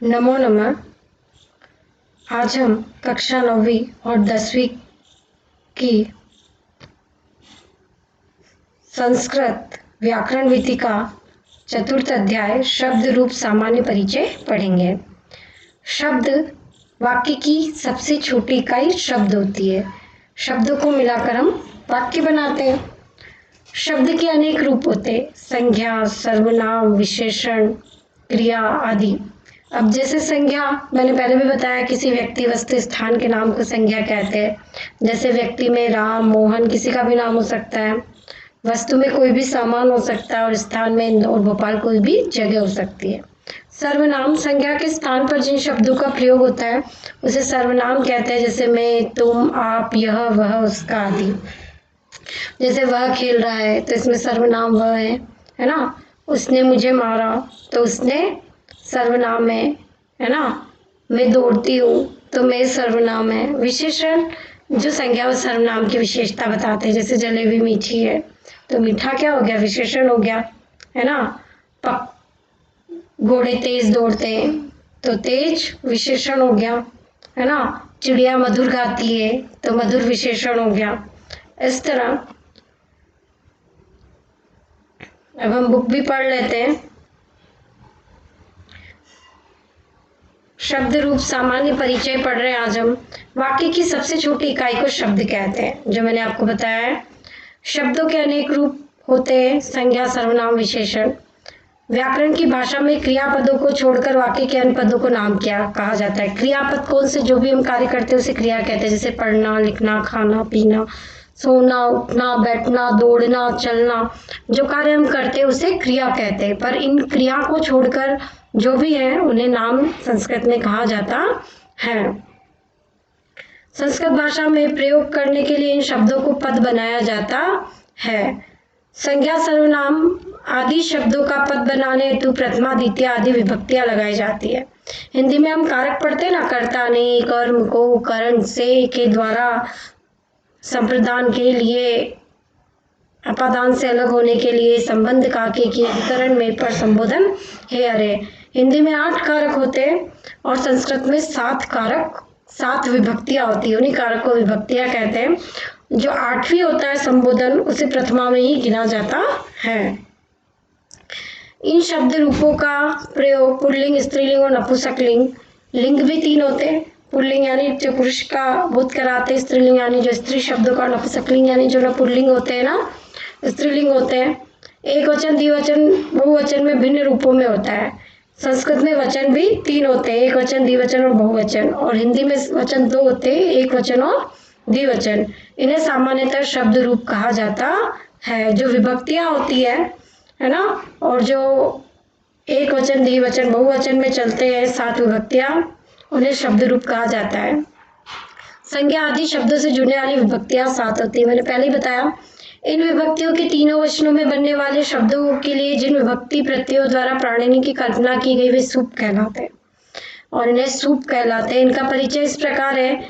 नमो नमः। आज हम कक्षा 9वीं और 10वीं की संस्कृत व्याकरण विधि का चतुर्थ अध्याय शब्द रूप सामान्य परिचय पढ़ेंगे। शब्द वाक्य की सबसे छोटी इकाई शब्द होती है। शब्दों को मिलाकर हम वाक्य बनाते हैं। शब्द के अनेक रूप होते हैं, संज्ञा, सर्वनाम, विशेषण, क्रिया आदि। अब जैसे संज्ञा, मैंने पहले भी बताया, किसी व्यक्ति, वस्तु, स्थान के नाम को संज्ञा कहते हैं। जैसे व्यक्ति में राम, मोहन, किसी का भी नाम हो सकता है। वस्तु में कोई भी सामान हो सकता है और स्थान में इंदौर, भोपाल कोई भी जगह हो सकती है। सर्वनाम, संज्ञा के स्थान पर जिन शब्दों का प्रयोग होता है उसे सर्वनाम कहते हैं। जैसे मैं, तुम, आप, यह, वह, उसका आदि। जैसे वह खेल रहा है तो इसमें सर्वनाम वह है ना। उसने मुझे मारा तो उसने सर्वनाम है ना। मैं दौड़ती हूँ तो मैं सर्वनाम है। विशेषण जो संज्ञा और सर्वनाम की विशेषता बताते हैं। जैसे जलेबी मीठी है तो मीठा क्या हो गया, विशेषण हो गया, है ना। घोड़े तेज दौड़ते हैं तो तेज विशेषण हो गया, है ना। चिड़िया मधुर गाती है तो मधुर विशेषण हो गया। इस तरह अब हम बुक भी पढ़ लेते हैं। शब्द रूप सामान्य परिचय पढ़ रहे हैं आज हम। वाक्य की सबसे छोटी इकाई को शब्द कहते हैं, जो मैंने आपको बताया है। शब्दों के अनेक रूप होते हैं, संज्ञा, सर्वनाम, विशेषण। व्याकरण की भाषा में क्रियापदों को छोड़कर वाक्य के अन्य पदों को नाम क्या कहा जाता है। क्रियापद कौन से, जो भी हम कार्य करते हैं उसे क्रिया कहते हैं। जैसे पढ़ना, लिखना, खाना, पीना, सोना, उठना, बैठना, दौड़ना, चलना। जो कार्य हम करते हैं उसे क्रिया कहते हैं। पर इन क्रिया को छोड़कर जो भी है उन्हें नाम संस्कृत में कहा जाता है। संस्कृत भाषा में प्रयोग करने के लिए इन शब्दों को पद बनाया जाता है। संज्ञा, सर्वनाम आदि शब्दों का पद बनाने हेतु प्रथमा, द्वितीय आदि विभक्तियां लगाई जाती है। हिंदी में हम कारक पढ़ते हैं ना, कर्ता ने, कर्म को, करण से के द्वारा, संप्रदान के लिए, अपादान से अलग होने के लिए, संबंध का के अधिकरण में, पर संबोधन है, अरे। हिंदी में 8 कारक होते हैं और संस्कृत में 7 कारक, 7 विभक्तियां होती है। उन्हीं कारक को विभक्तियां कहते हैं। जो 8वीं होता है संबोधन, उसे प्रथमा में ही गिना जाता है। इन शब्द रूपों का प्रयोग पुल्लिंग, स्त्रीलिंग और नपुंसकलिंग। लिंग भी 3 होते हैं। पुल्लिंग यानी जो पुरुष का बोध कराते हैं, स्त्रीलिंग यानी जो स्त्री शब्दों का, नपुंसकलिंग यानी जो न पुल्लिंग होते हैं ना, स्त्रीलिंग होते हैं। एक वचन, द्विवचन, बहुवचन में भिन्न रूपों में होता है। संस्कृत में वचन भी 3 होते हैं, एक वचन, द्विवचन और बहुवचन। और हिंदी में वचन 2 होते हैं, एक वचन और द्विवचन। इन्हें सामान्यतः शब्द रूप कहा जाता है। जो विभक्तियां होती है ना, और जो एक वचन, द्विवचन, बहुवचन में चलते हैं 7 विभक्तियां, उन्हें शब्द रूप कहा जाता है। संज्ञा आदि शब्दों से जुड़ने वाली विभक्तियां 7 होती है, मैंने पहले ही बताया। इन विभक्तियों के तीनों वचनों में बनने वाले शब्दों के लिए जिन विभक्ति प्रत्ययों द्वारा प्राणिनी की कल्पना की गई वे सूप कहलाते हैं और इन्हें सूप कहलाते हैं। इनका परिचय इस प्रकार है।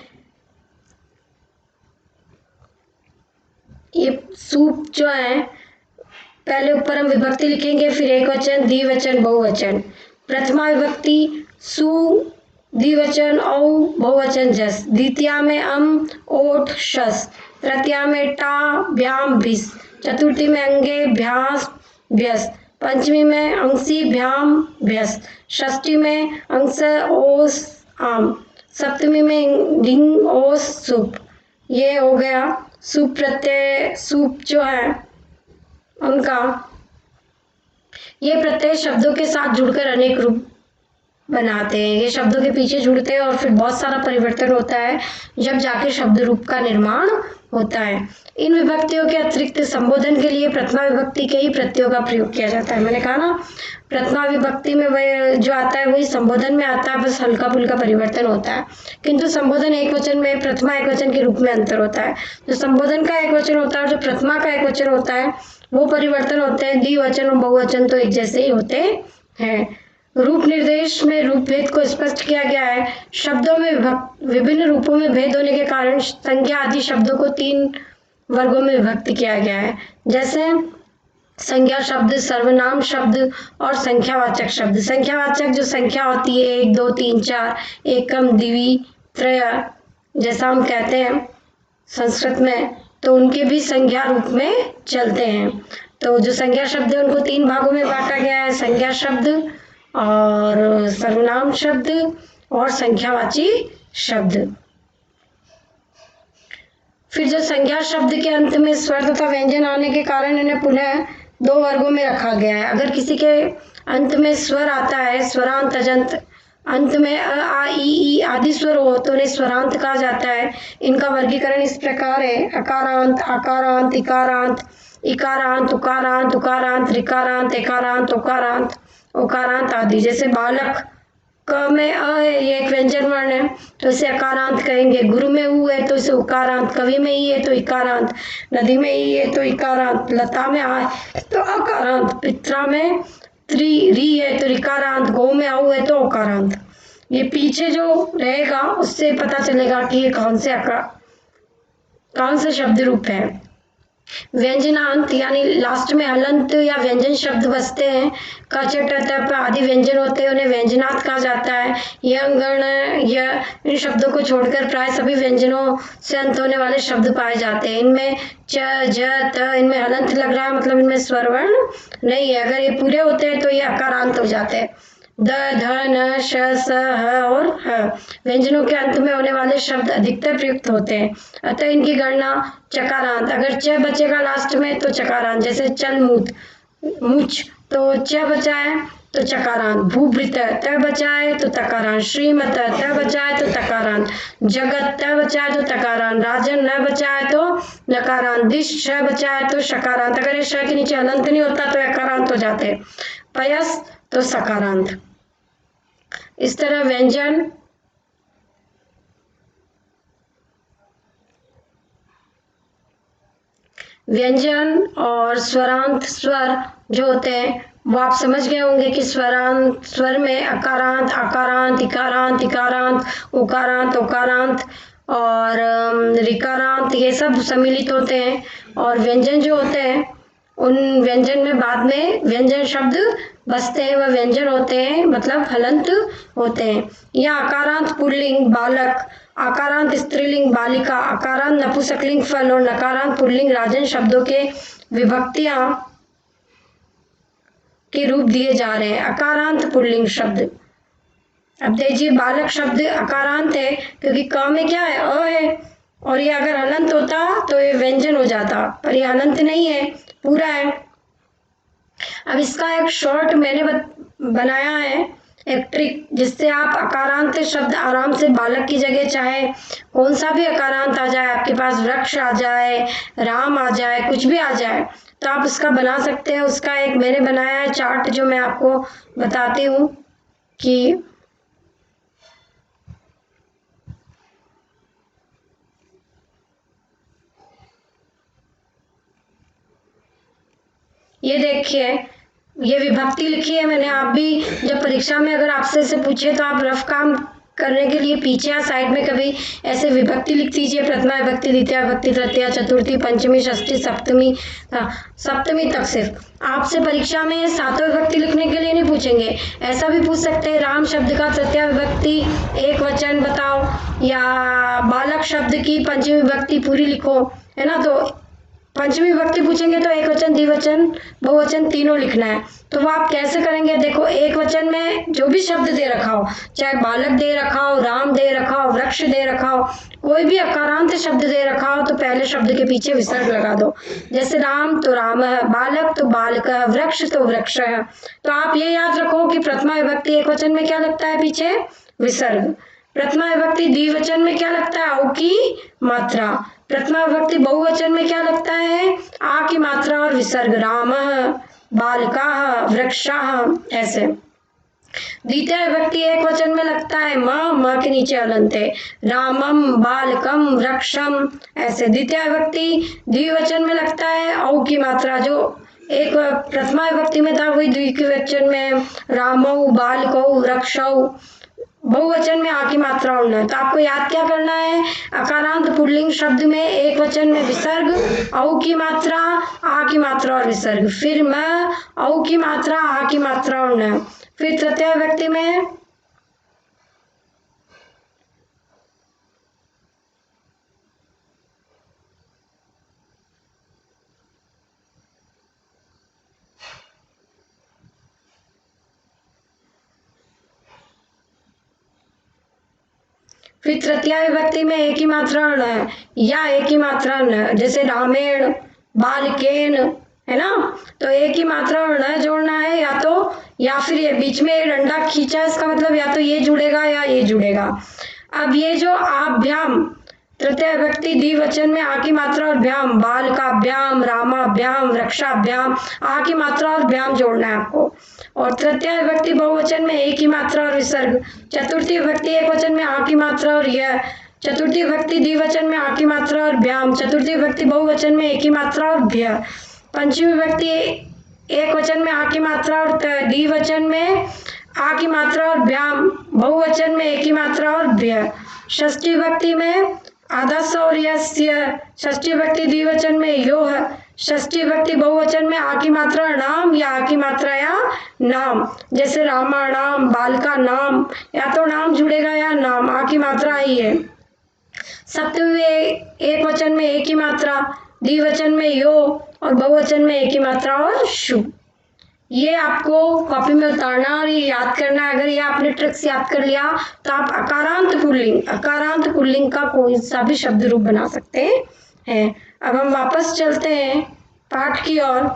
ये सूप जो है, पहले ऊपर हम विभक्ति लिखेंगे, फिर एक वचन, द्विवचन, बहुवचन। प्रथमा विभक्ति सु, द्विवचन औ, बहुवचन जस। द्वितीया में अम, ओठ, शस। तृतीया में टा, भ्याम, भिस। चतुर्थी में अंगे, भ्यास, भ्यस। पंचमी में अंसी, भ्याम, भ्यस। षष्ठी में अंश, ओस, आम। सप्तमी में ढिंग, ओस, सुप। ये हो गया सुप प्रत्यय। सूप जो है उनका, ये प्रत्यय शब्दों के साथ जुड़कर अनेक रूप बनाते हैं। ये शब्दों के पीछे जुड़ते हैं और फिर बहुत सारा परिवर्तन होता है, जब जाके शब्द रूप का निर्माण होता है। इन विभक्तियों के अतिरिक्त संबोधन के लिए प्रथमा विभक्ति के ही प्रत्ययों का प्रयोग किया जाता है। मैंने कहा ना, प्रथमा विभक्ति में वह जो आता है वही संबोधन में आता है, बस हल्का फुल्का परिवर्तन होता है। किंतु संबोधन एक वचन में प्रथमा एक वचन के रूप में अंतर होता है। जो संबोधन का एक वचन होता है और जो प्रथमा का एक वचन होता है वो परिवर्तन होते हैं। द्विवचन और बहुवचन तो एक जैसे ही होते हैं। रूप निर्देश में रूप भेद को स्पष्ट किया गया है। शब्दों में विभिन्न रूपों में भेद होने के कारण संज्ञा आदि शब्दों को 3 वर्गों में विभक्त किया गया है। जैसे संज्ञा शब्द, सर्वनाम शब्द और संख्यावाचक शब्द। संख्यावाचक जो संख्या होती है 1 2 3 4, एकम द्वि त्रय, जैसा हम कहते हैं संस्कृत में, तो उनके भी संज्ञा रूप में चलते हैं। तो जो संज्ञा शब्द है उनको 3 भागों में बांटा गया है, संज्ञा शब्द और सर्वनाम शब्द और संख्यावाची शब्द। फिर जो संज्ञा शब्द के अंत में स्वर तथा व्यंजन आने के कारण इन्हें पुनः 2 वर्गों में रखा गया है। अगर किसी के अंत में स्वर आता है, स्वरांत अजंत, अंत में अ आ इ ई आदि स्वर हो तो उन्हें स्वरांत कहा जाता है। इनका वर्गीकरण इस प्रकार है: अकारांत, आकारांत, इकारांत, इकारांत, उकारांत, उकारांत, ऋकारांत, एकारांत, ओकारांत, ओकारांत आदि। जैसे बालक क में अ है, ये एक व्यंजन वर्ण है तो इसे अकारांत कहेंगे। गुरु में उ है तो इसे उकारांत, कवि में ई है तो इकारांत, नदी में ई है तो इकारांत, लता में आ है तो अकारांत, पित्रा में री है तो ऋकारांत, गौ में औ है तो ओकारांत। ये पीछे जो रहेगा उससे पता चलेगा कि ये कौन से शब्द रूप है। व्यंजनांत यानी लास्ट में हलंत या व्यंजन शब्द बसते हैं, क च ट त प आदि व्यंजन होते हैं, उन्हें व्यंजनांत कहा जाता है। य गण य इन शब्दों को छोड़कर प्राय सभी व्यंजनों से अंत होने वाले शब्द पाए जाते हैं। इनमें च ज त इनमें हलंत लग रहा है, मतलब इनमें स्वर वर्ण नहीं है। अगर ये पूरे होते हैं तो ये अकारांत हो जाते हैं। द ध न श स ह और ह व्यंजनों के अंत में होने वाले शब्द अधिकतर प्रयुक्त होते हैं, अतः इनकी गणना चकारांत। अगर च बचेगा लास्ट में तो चकारांत, जैसे चल मूत मूच तो च बचा है तो चकारांत, भूभृत त बचा है तो तकारांत, श्रीमत त बचा है तो तकारांत, जगत त बचा है तो तकारांत, राजन न बचा है तो नकारांत, दिश श बचा है तो शकारांत। अगर ये श के नीचे हलंत नहीं होता तो अकारांत हो जाते, पयस तो सकारांत। इस तरह व्यंजन और स्वरांत स्वर जो होते हैं वो आप समझ गए होंगे कि स्वरांत स्वर में अकारांत, आकारांत, इकारांत, इकारांत, उकारांत, ओकारांत और ऋकारांत ये सब सम्मिलित होते हैं। और व्यंजन जो होते हैं उन व्यंजन में बाद में व्यंजन शब्द बसते हैं, वह व्यंजन होते हैं मतलब हलंत होते हैं। या आकारांत पुल्लिंग बालक, आकारांत स्त्रीलिंग बालिका, आकारांत नपुंसकलिंग फल और नकारांत पुल्लिंग राजन शब्दों के विभक्तियां के रूप दिए जा रहे हैं। अकारांत पुल्लिंग शब्द, अब देखिए बालक शब्द अकारांत है क्योंकि क में क्या है अ है, और ये अगर हलंत होता तो ये व्यंजन हो जाता, पर ये हलंत नहीं है, पूरा है। अब इसका एक शॉर्ट मैंने बनाया है, एक ट्रिक, जिससे आप अकारांत शब्द आराम से बालक की जगह चाहे कौन सा भी अकारांत आ जाए, आपके पास वृक्ष आ जाए, राम आ जाए, कुछ भी आ जाए तो आप इसका बना सकते हैं। उसका एक मैंने बनाया है चार्ट जो मैं आपको बताती हूँ कि ये देखिए ये विभक्ति लिखी है मैंने। आप भी जब परीक्षा में अगर आपसे से पूछे तो आप रफ काम करने के लिए पीछे या साइड में कभी ऐसे विभक्ति लिख दीजिए, प्रथमा विभक्ति, द्वितीय विभक्ति, तृतीया, चतुर्थी, पंचमी, षष्ठी, सप्तमी, सप्तमी तक। सिर्फ आपसे परीक्षा में सातों विभक्ति लिखने के लिए नहीं पूछेंगे, ऐसा भी पूछ सकते हैं राम शब्द का तृतीय विभक्ति एक वचन बताओ, या बालक शब्द की पंचमी विभक्ति पूरी लिखो, है ना। तो पंचमी विभक्ति पूछेंगे तो एक वचन, द्विवचन, बहुवचन तीनों लिखना है। तो वो आप कैसे करेंगे, देखो एक वचन में जो भी शब्द दे रखा हो, चाहे बालक दे रखा हो, राम दे रखा हो, वृक्ष दे रखा हो, कोई भी अकारांत शब्द दे रखा हो तो पहले शब्द के पीछे विसर्ग लगा दो। जैसे राम तो राम, बालक तो बालक, वृक्ष तो वृक्ष। तो आप ये याद रखो कि प्रथमा विभक्ति एक वचन में क्या लगता है पीछे, विसर्ग। प्रथमा विभक्ति द्विवचन में क्या लगता है, औ की मात्रा। प्रथमा विभक्ति बहुवचन में क्या लगता है, आ की मात्रा और विसर्ग, रामः, बालकाः, वृक्षाः, ऐसे। द्वितीय विभक्ति एक वचन में लगता है म के नीचे हलंत है, रामम, बालकम, वृक्षम, ऐसे। द्वितीय विभक्ति द्विवचन में लगता है औ की मात्रा, जो एक प्रथमा विभक्ति में था वही द्वितीय वचन में, रामौ, बालकौ, वृक्षौ, बहुवचन में आ की मात्रा और न। तो आपको याद क्या करना है, अकारांत पुल्लिंग शब्द में एक वचन में विसर्ग, औ की मात्रा, आ की मात्रा और विसर्ग, फिर म, औ की मात्रा, आ की मात्रा और न, फिर तृतीय व्यक्ति में फिर तृतीय विभक्ति में एक ही मात्रा न या एक ही मात्रा न, जैसे रामेण, बालकेन, है ना। तो एक ही मात्रा और न जोड़ना है, या फिर ये बीच में डंडा खींचा, इसका मतलब या तो ये जुड़ेगा या ये जुड़ेगा। अब ये जो आभ्याम तृतीय विभक्ति द्विवचन में आ की मात्रा और भ्याम, बालकाभ्याम, रामाभ्याम, वृक्षाभ्याम, आ की मात्रा और भ्याम जोड़ना है आपको। और तृतीय विभक्ति बहुवचन में एक ही मात्रा और विसर्ग, चतुर्थी विभक्ति एक वचन में आ की मात्रा और यह, चतुर्थी विभक्ति द्विवचन में आ की मात्रा और भ्याम, चतुर्थी विभक्ति बहुवचन में एक ही मात्रा और भ्य, पंचमी विभक्ति एक वचन में आ की मात्रा और द्विवचन में आ की मात्रा और भ्याम, बहुवचन में एक ही मात्रा और भ्य, षष्ठी विभक्ति में आदस्य और यस्य, षष्ठी विभक्ति द्विवचन में योह, षष्ठी विभक्ति बहुवचन में आ की मात्रा नाम या आ की मात्रा या नाम, जैसे रामा नाम, बालका नाम, या तो नाम जुड़ेगा या नाम, आ की मात्रा आई है। सप्तमी में एक वचन में एक ही मात्रा, द्विवचन में यो और बहुवचन में एक ही मात्रा और शु। ये आपको कॉपी में उतारना और ये याद करना है। अगर ये आपने ट्रिक्स याद कर लिया तो आप अकारांत पुल्लिंग का कोई सा भी शब्द रूप बना सकते हैं। अब हम वापस चलते हैं पाठ की ओर।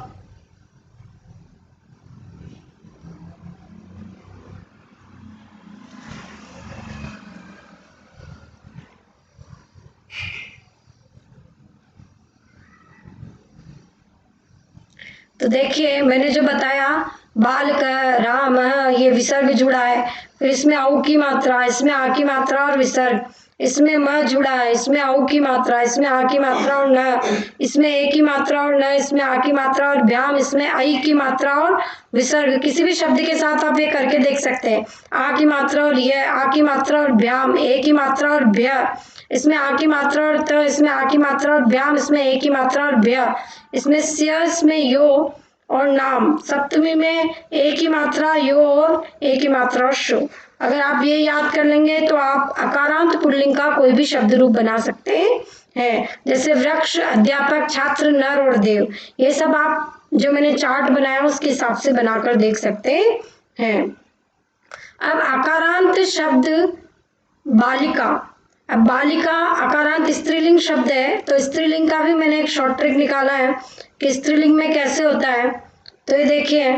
तो देखिए मैंने जो बताया, बालक, राम, ये विसर्ग जुड़ा है, फिर इसमें औ की मात्रा, इसमें आ की मात्रा और विसर्ग, इसमें म जुड़ा है, इसमें औ की मात्रा, इसमें आ की मात्रा और न, इसमें ए की मात्रा और न, इसमें आ की मात्रा और भ्याम, इसमें आई की मात्रा और विसर्ग। किसी भी शब्द के साथ आप ये करके देख सकते हैं। आ की मात्रा और यह, आ की मात्रा और भ्याम, ए की मात्रा और भ्य, इसमें आ की मात्रा और त, इसमें आ की मात्रा और भ्याम, इसमें ए की मात्रा और भ्य, इसमें स्य, इसमें यो और नाम। सप्तमी में एक ही मात्रा यो और एक ही मात्रा शु। अगर आप ये याद कर लेंगे तो आप अकारांत पुल्लिंग का कोई भी शब्द रूप बना सकते हैं। जैसे वृक्ष, अध्यापक, छात्र, नर और देव, ये सब आप जो मैंने चार्ट बनाया उसके हिसाब से बनाकर देख सकते हैं। अब अकारांत शब्द बालिका। अब बालिका अकारांत स्त्रीलिंग शब्द है, तो स्त्रीलिंग का भी मैंने एक शॉर्ट ट्रिक निकाला है कि स्त्रीलिंग में कैसे होता है। तो ये देखिए,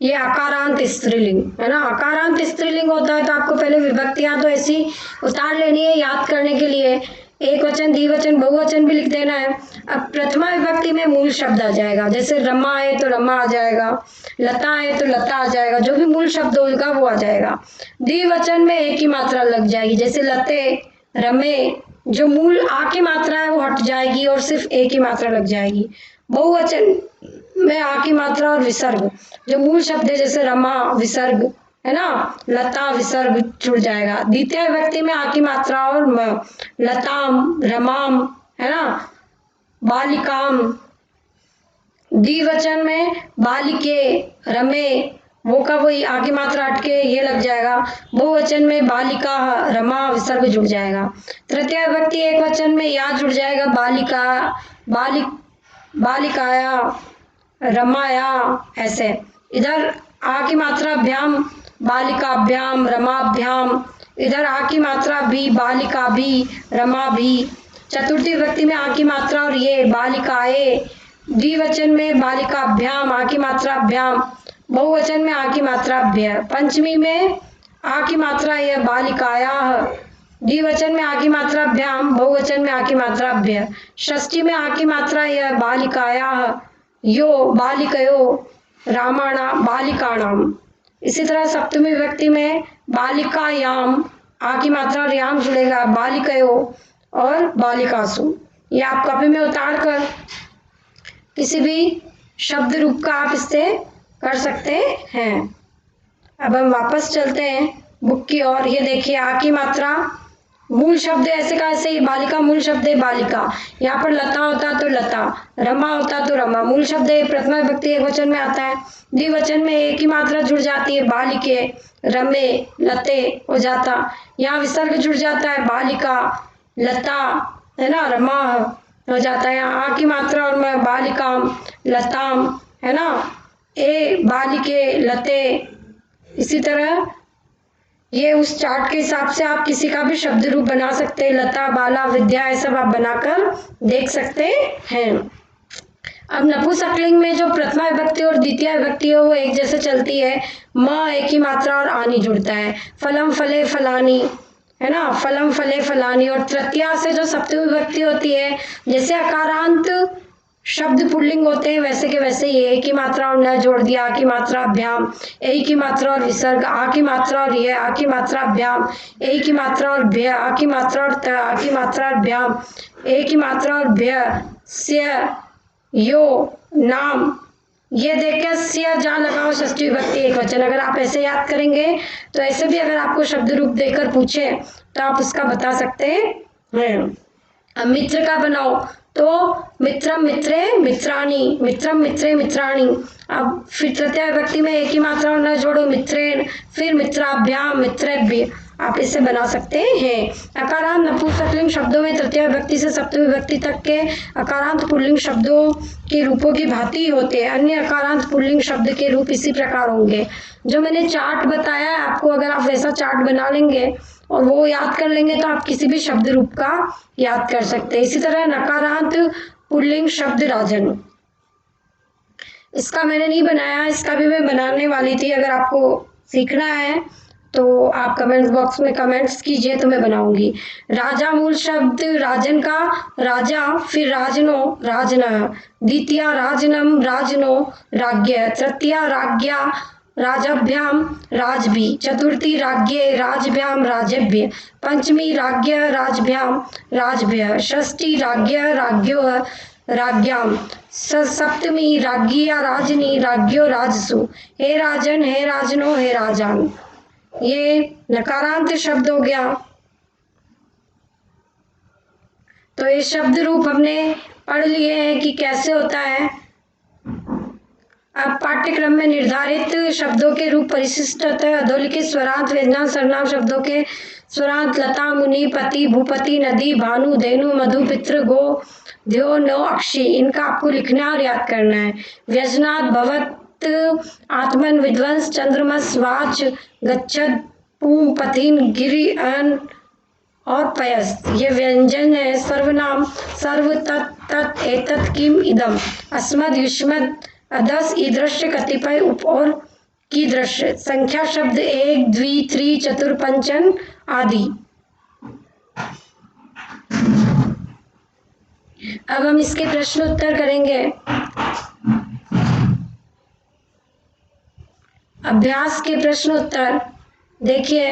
ये अकारांत स्त्रीलिंग है ना। अकारांत स्त्रीलिंग होता है तो आपको पहले विभक्तियां तो ऐसी उतार लेनी है याद करने के लिए। एक वचन, द्विवचन, बहुवचन भी लिख देना है। अब प्रथमा विभक्ति में मूल शब्द आ जाएगा, जैसे रमा है तो रमा आ जाएगा, लता है तो लता आ जाएगा, जो भी मूल शब्द होगा वो आ जाएगा। द्विवचन में एक ही मात्रा लग जाएगी, जैसे लते, रमे, जो मूल आ की मात्रा है वो हट जाएगी और सिर्फ एक ही मात्रा लग जाएगी। बहुवचन में आ की मात्रा और विसर्ग, जो मूल शब्द है जैसे रमा विसर्ग है ना, लता विसर्ग जुड़ जाएगा। द्वितीय विभक्ति में आ की मात्रा और म, लताम, रमाम, है ना, बालिकाम। द्विवचन में बालिके, रमे, वो का वही आ की मात्रा हटके ये लग जाएगा। बहुवचन में बालिका, रमा विसर्ग जुड़ जाएगा। तृतीय विभक्ति एक वचन में या जुड़ जाएगा, बालिका, बालिकाया, रमाया, ऐसे। इधर आ की मात्रा भ्याम, बालिकाभ्याम, रमाभ्याम, इधर आ की मात्रा भी, बालिका भी, रमा भी। चतुर्थी विभक्ति में आ की मात्रा और ये, बालिकाए। द्विवचन में बालिकाभ्याम, आ की मात्रा भ्याम, बहुवचन में आ की मात्रा भ्य। पंचमी में आ की मात्रा यह, बालिकायाः, द्विवचन में आ की मात्रा भ्याम, बहुवचन में आ की मात्रा भ्य। षष्ठी में आ की मात्रा यह, बालिकायाः, यो, बालिकयो, रामाणाम, बालिकाणाम। इसी तरह सप्तमी विभक्ति में बालिकायाम, आ की मात्रा और याम जुड़ेगा, बालिकयो और बालिकासु। ये आप कॉपी में उतार कर किसी भी शब्द रूप का आप इससे कर सकते हैं। अब हम वापस चलते हैं बुक की ओर। ये देखिए आ की मात्रा मूल शब्द ऐसे का ऐसे ही, बालिका मूल शब्द है बालिका, यहाँ पर लता होता तो लता, रमा होता तो रमा, मूल शब्द है, प्रथमा विभक्ति एक वचन में आता है। द्विवचन में एक ही मात्रा जुड़ जाती है, बालिके, रमे, लते हो जाता। यहाँ विसर्ग जुड़ जाता है, बालिका, लता, है ना, रमा हो जाता है। यहाँ आ की मात्रा और मैं बालिकाम, लताम, है ना, ए बालिके, लते। इसी तरह ये उस चार्ट के हिसाब से आप किसी का भी शब्द रूप बना सकते हैं, लता, बाला, विद्या, ये सब आप बनाकर देख सकते हैं। अब नपुंसकलिंग में जो प्रथमा विभक्ति और द्वितीय विभक्ति है वो एक जैसे चलती है, म एक ही मात्रा और आनी जुड़ता है। फलम फले फलानी, है ना, फलम फले फलानी। और तृतीया से जो सप्तमी विभक्ति होती है, जैसे अकारांत शब्द पुल्लिंग होते हैं वैसे के वैसे ही एक की मात्रा और न जोड़ दिया, आ की मात्रा अभ्याम, ए की मात्रा और विसर्ग, आ की मात्रा और ये, आ की मात्रा अभ्याम, ए की मात्रा और भ्य, आ की मात्रा और त, आ की मात्रा और अभ्याम, ए की मात्रा और भ्य, स्य, यो, नाम। ये देखकर स्य जहाँ लगाओ षष्ठी विभक्ति एक वचन। अगर आप ऐसे याद करेंगे तो ऐसे भी अगर आपको शब्द रूप देकर पूछे तो आप उसका बता सकते हैं। अब मित्र का बनाओ तो मित्रम मित्रे मित्राणी, मित्रम मित्रे मित्राणी। अब फिर तृतीय विभक्ति में एक ही मात्रा और न जोड़ो, मित्रेण, फिर मित्राभ्याम, मित्रेभ्य। आप इसे बना सकते हैं। अकारांत नपुंसकलिंग शब्दों में तृतीय विभक्ति से सप्तमी विभक्ति तक के अकारांत पुल्लिंग शब्दों के रूपों की भांति होते हैं। अन्य अकारांत पुल्लिंग शब्द के रूप इसी प्रकार होंगे। जो मैंने चार्ट बताया है आपको, अगर आप वैसा चार्ट बना लेंगे और वो याद कर लेंगे तो आप किसी भी शब्द रूप का याद कर सकते हैं। इसी तरह नकारांत पुल्लिंग शब्द राजन, इसका मैंने नहीं बनाया, इसका भी मैं बनाने वाली थी। अगर आपको सीखना है तो आप कमेंट्स बॉक्स में कमेंट्स कीजिए तो मैं बनाऊंगी। राजा मूल शब्द राजन का राजा, फिर राजनो राजना, द्वितीया राजनम राजनो राज्ञ, तृतीया राज्ञा राजाभ्याम राजभी, चतुर्थी राज्ञे राजभ्याम राजभ्य, पंचमी राज्ञ राजभ्याम राजभ्य, षष्ठी राज्ञ राज्ञो राज्ञाम, सप्तमी राज्ञिया राजनी राज्ञो राजसु। हे राजन, हे राजनो, हे राजान। ये नकारांत शब्द हो गया। तो ये शब्द रूप हमने पढ़ लिए हैं कि कैसे होता है। अब पाठ्यक्रम में निर्धारित शब्दों के रूप परिशिष्टतः अधोलिखित स्वरांत व्यंजनांत सर्वनाम शब्दों के स्वरांत लता, मुनि, पति, भूपति, नदी, भानु, धेनु, मधु, पितृ, गो, ध्यो, नो, अक्षी, इनका आपको लिखना और याद करना है। व्यंजनात् भवत्, आत्मन, विध्वंस, चंद्रमस, वाच, गच्छत्, पूम, पथिन, गिरि, अन और पयस, ये व्यंजन है। सर्वनाम सर्व, तत्, तत्, एतत्, किम, इदम, अस्मद, युष्मद, अदस, ईदृश्य, कतिपय, उप और कीदृश्य। संख्या शब्द एक, द्वि, त्रि, चतुर, पंचन आदि। अब हम इसके प्रश्न उत्तर करेंगे। अभ्यास के प्रश्न उत्तर देखिए।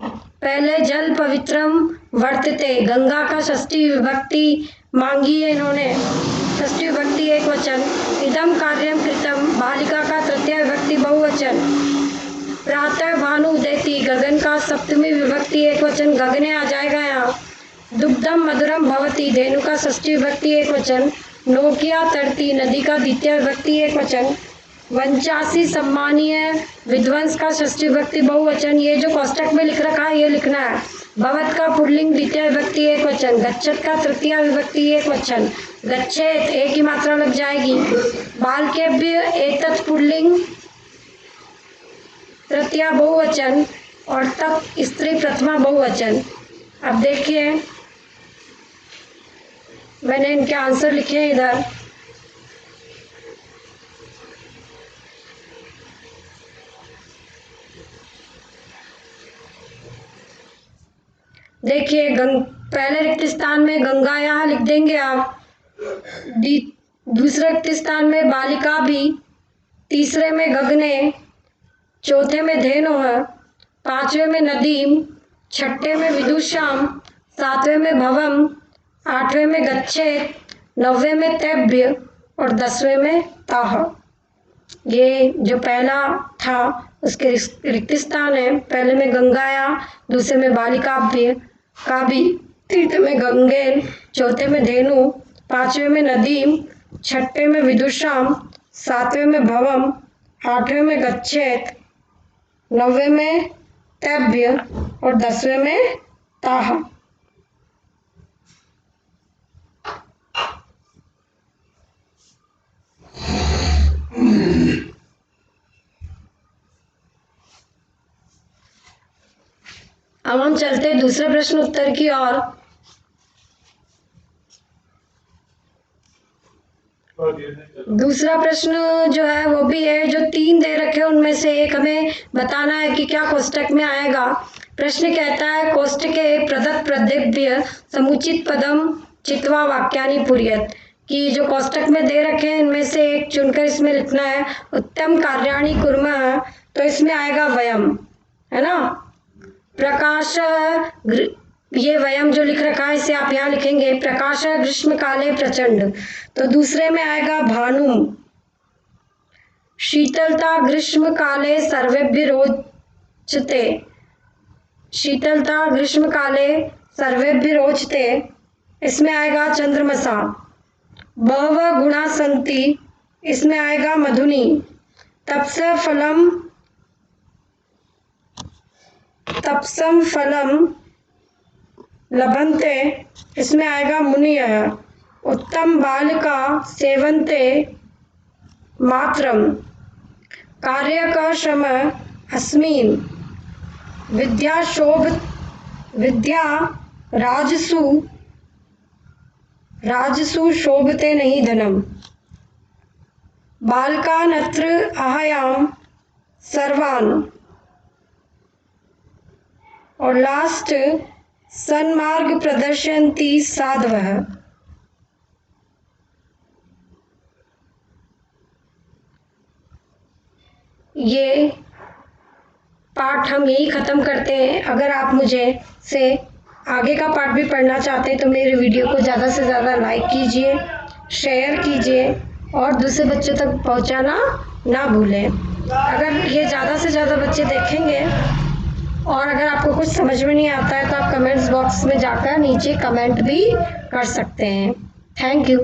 पहले जल पवित्रम वर्तते, गंगा का षष्ठी विभक्ति मांगी है इन्होंने, षष्ठी विभक्ति एक वचन। इदम कार्यम कृतम, बालिका का तृतीय विभक्ति बहुवचन। प्रातः भानु उदयति, गगन का सप्तमी विभक्ति एक वचन, गगने आ जाएगा यहाँ। दुग्धम मधुरम भवति, धेनु का षष्ठी विभक्ति एक वचन। नोकिया तरती, नदी का द्वितीय विभक्ति एक वचन। वंचासी सम्मानीय, विध्वंस का षष्ठी विभक्ति बहुवचन। ये जो कोष्टक में लिख रखा है ये लिखना है। भवत का पुल्लिंग द्वितीय विभक्ति एक वचन। गच्छत का तृतीय विभक्ति एक वचन। गच्छेत एक ही मात्रा लग जाएगी। बालकेभ्य एतत् पुल्लिंग तृतीया बहुवचन और तत् स्त्री प्रथमा बहुवचन। अब देखिए मैंने इनके आंसर लिखे हैं इधर। देखिए पहले रिक्त स्थान में गंगा यहाँ लिख देंगे आप, दूसरे रिक्त स्थान में बालिका भी, तीसरे में गगने, चौथे में धेनु है, पांचवे में नदी, छठे में विदुषाम, सातवें में भवम, आठवें में गच्छेत, नौवें में तेभ्य और 10वें में ताह। ये जो पहला था उसके रिक्त स्थान है। पहले में गंगाया, दूसरे में बालिकाभ्य, काबी, तीसरे में गंगेन, चौथे में धेनु, पांचवें में नदीम, छठे में विदुषाम, सातवें में भवम, आठवें में गच्छेत, नौवें में तेभ्य और 10वें में ताह। अब हम चलते हैं दूसरे प्रश्न उत्तर की ओर। दूसरा प्रश्न जो है वो भी है, जो 3 दे रखे हैं उनमें से एक हमें बताना है कि क्या कोष्टक में आएगा। प्रश्न कहता है कोष्टके प्रदत्त प्रदेभ्य समुचित पदम चित्वा वाक्यानि पूरयेत्, कि जो कोष्टक में दे रखे हैं इनमें से एक चुनकर इसमें लिखना है। उत्तम कार्याणि कुर्मः, तो इसमें आएगा वयम, है ना। प्रकाश, ये वयम जो लिख रखा है इसे आप यहाँ लिखेंगे। प्रकाश ग्रीष्म काले प्रचंड, तो दूसरे में आएगा भानुम। शीतलता ग्रीष्म काले सर्वेभ्य रोचते, शीतलता ग्रीष्म काले सर्वेभ्य रोचते, इसमें आएगा चंद्रमसा। बहवः गुणा सन्ति, इसमें आएगा मधुनी। तपसम फलम लभन्ते, इसमें आएगा मुनियः। उत्तम बालिका सेवन्ते मातरम। कार्यकश्रम अस्मिन् विद्या राजसु शोभते नहीं धनम। बालकानत्र अहयाम सर्वान, और लास्ट सन्मार्ग प्रदर्शयन्ति साधवः। ये पाठ हम यही ख़त्म करते हैं। अगर आप मुझे से आगे का पाठ भी पढ़ना चाहते हैं तो मेरे वीडियो को ज़्यादा से ज़्यादा लाइक कीजिए, शेयर कीजिए और दूसरे बच्चों तक पहुंचाना ना भूलें। अगर ये ज़्यादा से ज़्यादा बच्चे देखेंगे और अगर आपको कुछ समझ में नहीं आता है तो आप कमेंट्स बॉक्स में जाकर नीचे कमेंट भी कर सकते हैं। Thank you.